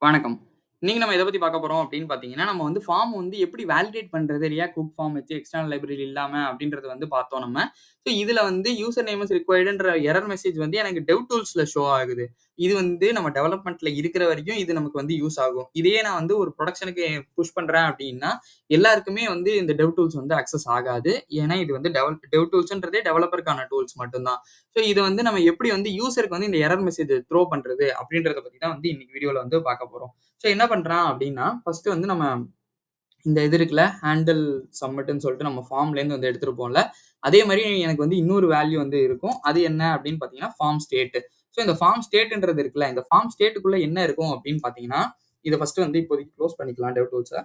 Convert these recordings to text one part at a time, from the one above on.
வணக்கம். இன்னைக்கு நம்ம எத பத்தி பார்க்க போறோம் அப்படின்னு பார்த்தீங்கன்னா, நம்ம வந்து ஃபார்ம் வந்து எப்படி வேலிடேட் பண்றது? ரியாக்ட் ஹுக் ஃபார்ம் வச்சு எக்ஸ்டர்னல் லைப்ரரி இல்லாம அப்படின்றத வந்து பார்த்தோம் நம்ம. ஸோ இதுல வந்து யூசர் நேம் இஸ் ரிக்வயர்டுன்ற எரர் மெசேஜ் வந்து எனக்கு டெவ் டூல்ஸ்ல ஷோ ஆகுது. இது வந்து நம்ம டெவலப்மென்ட்ல இருக்கிற வரைக்கும் இது நமக்கு வந்து யூஸ் ஆகும். இதையே நான் வந்து ஒரு புரொடக்ஷனுக்கு புஷ் பண்றேன் அப்படின்னா, எல்லாருக்குமே வந்து இந்த டெவ் டூல்ஸ் வந்து அக்சஸ் ஆகாது. ஏன்னா இது வந்து டெவ் டூல்ஸ்ன்றதே டெவலப்பருக்கான டூல்ஸ் மட்டும் தான். ஸோ இத வந்து நம்ம எப்படி வந்து யூசருக்கு வந்து இந்த எரர் மெசேஜ் த்ரோ பண்றது அப்படின்றத பத்தி தான் வந்து இன்னைக்கு வீடியோல வந்து பார்க்க போறோம். ஸோ என்ன பண்றான் அப்படின்னா, ஃபர்ஸ்ட் வந்து நம்ம இந்த இது இருக்குல்ல, ஹேண்டில் சப்மிட்ன்னு சொல்லிட்டு நம்ம ஃபார்ம்லேருந்து வந்து எடுத்திருப்போம்ல. அதே மாரி எனக்கு வந்து இன்னொரு வேல்யூ வந்து இருக்கும். அது என்ன அப்படின்னு பார்த்தீங்கன்னா, ஃபார்ம் ஸ்டேட். ஸோ இந்த ஃபார்ம் ஸ்டேட்ன்றது இருக்குல்ல, இந்த ஃபார்ம் ஸ்டேட்டுக்குள்ள என்ன இருக்கும் அப்படின்னு பார்த்தீங்கன்னா, இத ஃபர்ஸ்ட் வந்து இப்போதைக்கு குளோஸ் பண்ணிக்கலாம் டெவ் டூல்ஸ.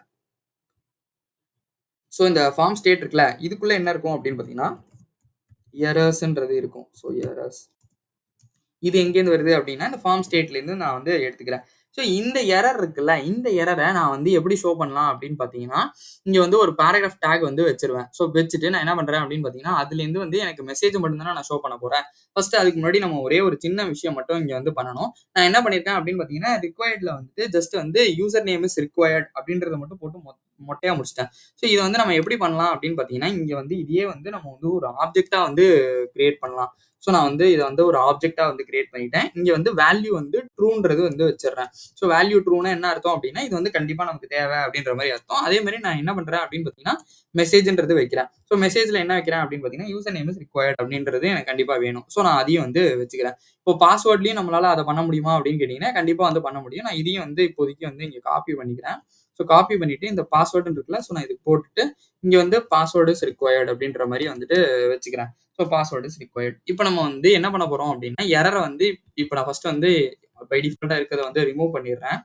ஸோ இந்த ஃபார்ம் ஸ்டேட் இருக்குல்ல, இதுக்குள்ள என்ன இருக்கும் அப்படின்னு பார்த்தீங்கன்னா, எரர்ஸ்ன்றது இருக்கும். So errors. இது எங்கேருந்து வருது அப்படின்னா, இந்த ஃபார்ம் ஸ்டேட்லேருந்து நான் வந்து எடுத்துக்கிறேன். ஸோ இந்த எரர் இருக்குல்ல, இந்த எரர நான் வந்து எப்படி ஷோ பண்ணலாம் அப்படின்னு பார்த்தீங்கன்னா, இங்க வந்து ஒரு பேராகிராஃப் டாக் வந்து வச்சுருவேன். ஸோ வச்சுட்டு நான் என்ன பண்றேன் அப்படின்னு பார்த்தீங்கன்னா, அதுலேருந்து வந்து எனக்கு மெசேஜ் மட்டும் தானே நான் ஷோ பண்ண போறேன். ஃபர்ஸ்ட் அதுக்கு முன்னாடி நம்ம ஒரே ஒரு சின்ன விஷயம் மட்டும் இங்க வந்து பண்ணணும். நான் என்ன பண்ணியிருக்கேன் அப்படின்னு பார்த்தீங்கன்னா, ரிக்வயர்ட்ல வந்துட்டு ஜஸ்ட் வந்து யூசர் நேம் இஸ் ரிக்வயர்ட் அப்படின்றத மட்டும் போட்டு மொட்டையா முடிச்சுட்டேன். ஸோ இத வந்து நம்ம எப்படி பண்ணலாம் அப்படின்னு பார்த்தீங்கன்னா, இங்க வந்து இதையே வந்து நம்ம வந்து ஒரு ஆப்ஜெக்ட்டா வந்து கிரியேட் பண்ணலாம். ஸோ நான் வந்து இத வந்து ஒரு ஆப்ஜெக்ட்டா வந்து கிரியேட் பண்ணிட்டேன். இங்க வந்து வேல்யூ வந்து ட்ரூன்றது வந்து வச்சுடுறேன். ஸோ வேல்யூ ட்ரூனா என்ன அர்த்தம் அப்படின்னா, இது வந்து கண்டிப்பா நமக்கு தேவை அப்படின்ற மாரி அர்த்தம். அதே மாரி நான் என்ன பண்றேன் அப்படின்னு பார்த்தீங்கன்னா, மெசேஜ்ன்றது வைக்கிறேன். ஸோ மெசேஜ்ல என்ன வைக்கிறேன் அப்படின்னு பார்த்தீங்கன்னா, யூசர் நேம் இஸ் ரிக்வயர்ட் அப்படின்றது எனக்கு கண்டிப்பா வேணும். ஸோ நான் அதையும் வந்து வச்சுக்கிறேன். இப்போ பாஸ்வேர்ட்லயும் நம்மளால அத பண்ண முடியுமா அப்படின்னு கேட்டீங்கன்னா, கண்டிப்பா வந்து பண்ண முடியும். நான் இதையும் வந்து இப்போதைக்கு வந்து இங்க காப்பி பண்ணிக்கிறேன். ஸோ காப்பி பண்ணிட்டு இந்த பாஸ்வேர்ட்ன்னு இருக்குல்ல, ஸோ நான் இதுக்கு போட்டுட்டு, இங்க வந்து பாஸ்வேர்ட் இஸ் ரிக்வயர்ட் அப்படின்ற மாரி வந்துட்டு வச்சுக்கிறேன். So password is required. இப்ப நம்ம வந்து என்ன பண்ண போறோம் அப்படின்னா, எரர வந்து இப்ப நான் ஃபர்ஸ்ட் வந்து பை டிஃபால்ட்டா இருக்கிறத வந்து ரிமூவ் பண்ணிடுறேன்.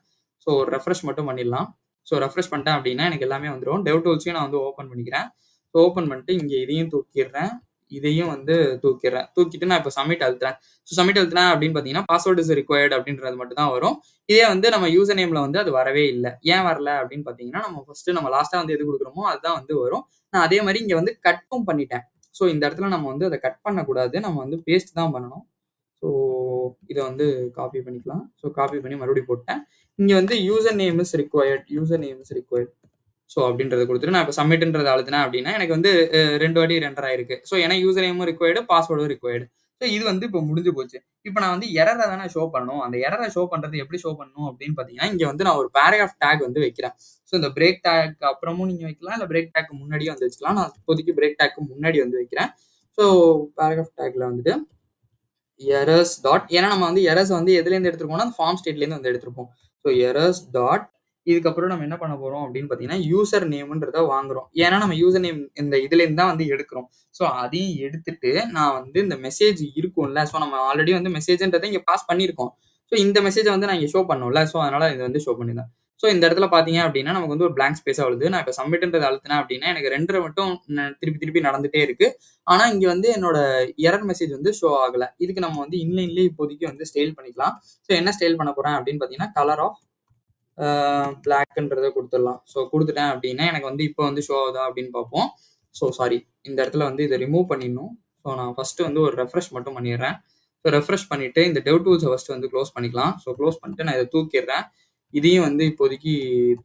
ஸோ ரெஃப்ரெஷ் மட்டும் பண்ணிடலாம். ஸோ ரெஃப்ரெஷ் பண்ணிட்டேன் அப்படின்னா எனக்கு எல்லாமே வந்துரும். டெவ் டூல்ஸையும் நான் வந்து ஓப்பன் பண்ணிக்கிறேன். ஸோ ஓப்பன் பண்ணிட்டு இங்க இதையும் தூக்கிடுறேன். இதையும் வந்து தூக்கிடுறேன். தூக்கிட்டு நான் இப்ப சப்மிட் அழுத்துறேன். ஸோ சப்மிட் அழுத்துனேன் அப்படின்னு பார்த்தீங்கன்னா, பாஸ்வேர்ட் இஸ் ரிக்வயர்ட் அப்படின்றது மட்டும் தான் வரும். இதே வந்து நம்ம யூசர் நேம்ல வந்து அது வரவே இல்ல. ஏன் வரல அப்படின்னு பார்த்தீங்கன்னா, நம்ம ஃபர்ஸ்ட் நம்ம லாஸ்ட்டா வந்து எது குடுக்குறோமோ அதுதான் வந்து வரும். நான் அதே மாரி இங்க வந்து கட்டும் பண்ணிட்டேன். ஸோ இந்த இடத்துல நம்ம வந்து அத கட் பண்ணக்கூடாது. நம்ம வந்து பேஸ்ட் தான் பண்ணணும். ஸோ இத வந்து காப்பி பண்ணிக்கலாம். ஸோ காப்பி பண்ணி மறுபடியும் போட்டேன். இங்க வந்து user name is required. User name is required. So அப்படின்றத குடுத்துட்டு நான் இப்ப சப்மிட்ன்றத அழுத்துனேன் அப்படின்னா, எனக்கு வந்து 2 வாட்டி ரெண்டர் ஆயிருக்கு. ஸோ ஏன்னா யூசர் நேமும் ரிக்வயர்டு, பாஸ்வேர்டும் ரிக்வயர்டு. ஸோ இது வந்து இப்ப முடிஞ்சு போச்சு. இப்ப நான் வந்து எரர தானே ஷோ பண்ணணும். அந்த எரர ஷோ பண்றது எப்படி ஷோ பண்ணணும் அப்படின்னு பார்த்தீங்கன்னா, இங்க வந்து நான் ஒரு பேராகிராஃப் டாக் வந்து வைக்கிறேன். ஸோ இந்த பிரேக் டாக் அப்புறமும் நீங்க வைக்கலாம். இல்ல பிரேக் டாக் முன்னாடியே வந்து வச்சுக்கலாம். நான் இப்போதைக்கு பிரேக் டாக் முன்னாடி வந்து வைக்கிறேன். ஸோ பேராகிராஃப் டாக்ல வந்துட்டு எரர்ஸ் டாட் ஏன்னா நம்ம வந்து எரர்ஸ் வந்து எதுலேருந்து எடுத்திருக்கோம்னா, ஃபார்ம் ஸ்டேட்லேருந்து வந்து எடுத்திருப்போம். ஸோ எரர்ஸ் டாட் இதுக்கப்புறம் நம்ம என்ன பண்ண போறோம் அப்படின்னு பார்த்தீங்கன்னா, யூசர் நேம்ன்றத வாங்குறோம். ஏன்னா நம்ம யூசர் நேம் இந்த இதுலேருந்து தான் வந்து எடுக்கிறோம். ஸோ அதையும் எடுத்துட்டு நான் வந்து இந்த மெசேஜ் இருக்கும்ல, ஸோ நம்ம ஆல்ரெடி வந்து மெசேஜ்ன்றத இங்க பாஸ் பண்ணியிருக்கோம். ஸோ இந்த மெசேஜ வந்து நான் இங்க ஷோ பண்ணணும்ல. ஸோ அதனால இத வந்து ஷோ பண்ணியிருந்தேன். ஸோ இந்த இடத்துல பார்த்தீங்க அப்படின்னா, நமக்கு வந்து ஒரு பிளாங்க் ஸ்பேஸா வருது. நான் இப்ப சப்மிட்ன்றத அழுத்துனேன் அப்படின்னா, எனக்கு 2 மட்டும் திருப்பி திருப்பி நடந்துட்டே இருக்கு. ஆனா இங்க வந்து என்னோட எரர் மெசேஜ் வந்து ஷோ ஆகல. இதுக்கு நம்ம வந்து இன்லைன்லயே இப்போதைக்கு வந்து ஸ்டைல் பண்ணிக்கலாம். ஸோ என்ன ஸ்டைல் பண்ண போறேன் அப்படின்னு பார்த்தீங்கன்னா, கலர் ஆஃப் பிளாக்ன்றத குடுத்துடலாம். ஸோ குடுத்துட்டேன் அப்படின்னா, எனக்கு வந்து இப்போ வந்து ஷோ ஆகுதா அப்படின்னு பார்ப்போம். So sorry. இந்த இடத்துல வந்து இத ரிமூவ் பண்ணிடணும். ஸோ நான் ஃபர்ஸ்ட் வந்து ஒரு ரெஃப்ரெஷ் மட்டும் பண்ணிடுறேன். ஸோ ரெஃப்ரெஷ் பண்ணிட்டு இந்த டெவ் டூல்ஸ ஃபர்ஸ்ட் வந்து குளோஸ் பண்ணிக்கலாம். ஸோ குளோஸ் பண்ணிட்டு நான் இத தூக்கிடுறேன். இதையும் வந்து இப்போதைக்கு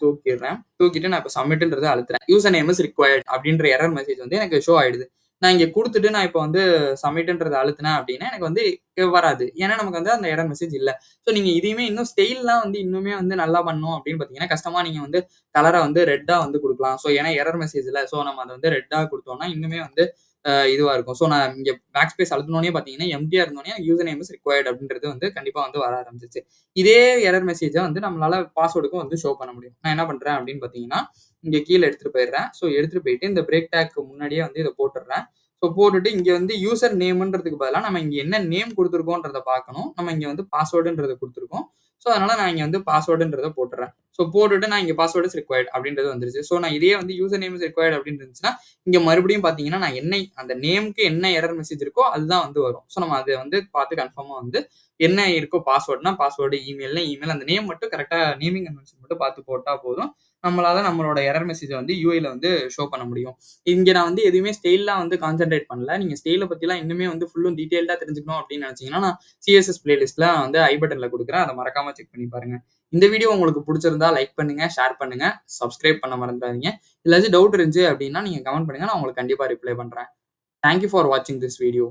தூக்கிடுறேன். தூக்கிட்டு நான் இப்ப சப்மிட்ன்றத அழுத்துறேன். யூசர் நேம் இஸ் ரிக்வயர்ட் அப்படின்ற எரர் மெசேஜ் வந்து எனக்கு ஷோ ஆயிடுது. நான் இங்க குடுத்துட்டு நான் இப்ப வந்து சப்மிட்ன்றத அழுத்துனேன் அப்படின்னா, எனக்கு வந்து வராது. ஏன்னா நமக்கு வந்து அந்த எரர் மெசேஜ் இல்ல. ஸோ நீங்க இதையுமே இன்னும் ஸ்டைல்லாம் வந்து இன்னுமே வந்து நல்லா பண்ணணும் அப்படின்னு பார்த்தீங்கன்னா, கஷ்டமா நீங்க வந்து கலர வந்து ரெட்டா வந்து குடுக்கலாம். ஸோ ஏன்னா எரர் மெசேஜ்ல ஸோ நம்ம அத வந்து ரெட்டா குடுத்தோம்னா, இன்னுமே வந்து இதுவா இருக்கும். ஸோ நான் இங்க பேக் ஸ்பேஸ் அழுத்துனோனே பார்த்தீங்கன்னா, எம்ப்டியா இருந்தோனே யூசர் நேம் இஸ் ரிக்வயர்ட் அப்படின்றது வந்து கண்டிப்பா வந்து வர ஆரம்பிச்சுருச்சு. இதே எரர் மெசேஜ வந்து நம்மளால பாஸ்வேர்டுக்கும் வந்து ஷோ பண்ண முடியும். நான் என்ன பண்றேன் அப்படின்னு பார்த்தீங்கன்னா, இங்க கீழ எடுத்துட்டு போயிடுறேன். ஸோ எடுத்துட்டு போயிட்டு இந்த பிரேக் டாக் முன்னாடியே வந்து இத போட்டுடுறேன். ஸோ போட்டுட்டு இங்க வந்து யூசர் நேம்ன்றதுக்கு பதிலா நம்ம இங்க என்ன நேம் குடுத்துருக்கோன்றத பார்க்கணும். நம்ம இங்க வந்து பாஸ்வேர்டுன்றத குடுத்துருக்கோம். ஸோ அதனால நான் இங்க வந்து பாஸ்வேர்டுன்றத போட்டுறேன். ஸோ போட்டுட்டு நான் இங்க பாஸ்வேர்ட் இஸ் ரிக்வயர்ட் அப்படின்றது வந்துருச்சு. ஸோ நான் இதே வந்து யூசர் நேம் இஸ் ரிக்வயர்ட் அப்படின்னு இருந்துச்சுன்னா, இங்க மறுபடியும் பார்த்தீங்கன்னா, நான் என்ன அந்த நேம்க்கு என்ன எரர் மெசேஜ் இருக்கோ அதுதான் வந்து வரும். ஸோ நம்ம அத வந்து பார்த்து கன்ஃபார்மா வந்து என்ன இருக்கோ பாஸ்வேர்ட்னா பாஸ்வேர்டு, இமெயில்னா இமெயில் அந்த நேம் மட்டும் கரெக்ட்டா நேமிங் கன்வென்ஷன் மட்டும் பார்த்து போட்டா போதும். நம்மளால நம்மளோட எரர் மெசேஜ வந்து யூஐல வந்து ஷோ பண்ண முடியும். இங்க நான் வந்து எதுவுமே ஸ்டைல்லாம் வந்து கான்சன்ட்ரேட் பண்ணல. நீங்க ஸ்டைல பத்திலாம் இன்னுமே வந்து ஃபுல்லும் டீடைல்டா தெரிஞ்சுக்கணும் அப்படின்னு நினைச்சீங்கன்னா, நான் சிஎஸ்எஸ் பிளேலிஸ்ட்ல வந்து ஐ பட்டன்ல குடுக்குறேன். அத மறக்காம செக் பண்ணி பாருங்க. இந்த வீடியோ உங்களுக்கு பிடிச்சிருந்தா லைக் பண்ணுங்க, ஷேர் பண்ணுங்க, சப்ஸ்கிரைப் பண்ண மறந்துடாதீங்க. ஏதாச்சும் டவுட் இருந்துச்சு அப்படின்னா நீங்க கமெண்ட் பண்ணுங்க. நான் உங்களுக்கு கண்டிப்பா ரிப்ளை பண்றேன். தேங்க் யூ ஃபார் வாட்சிங் திஸ் வீடியோ.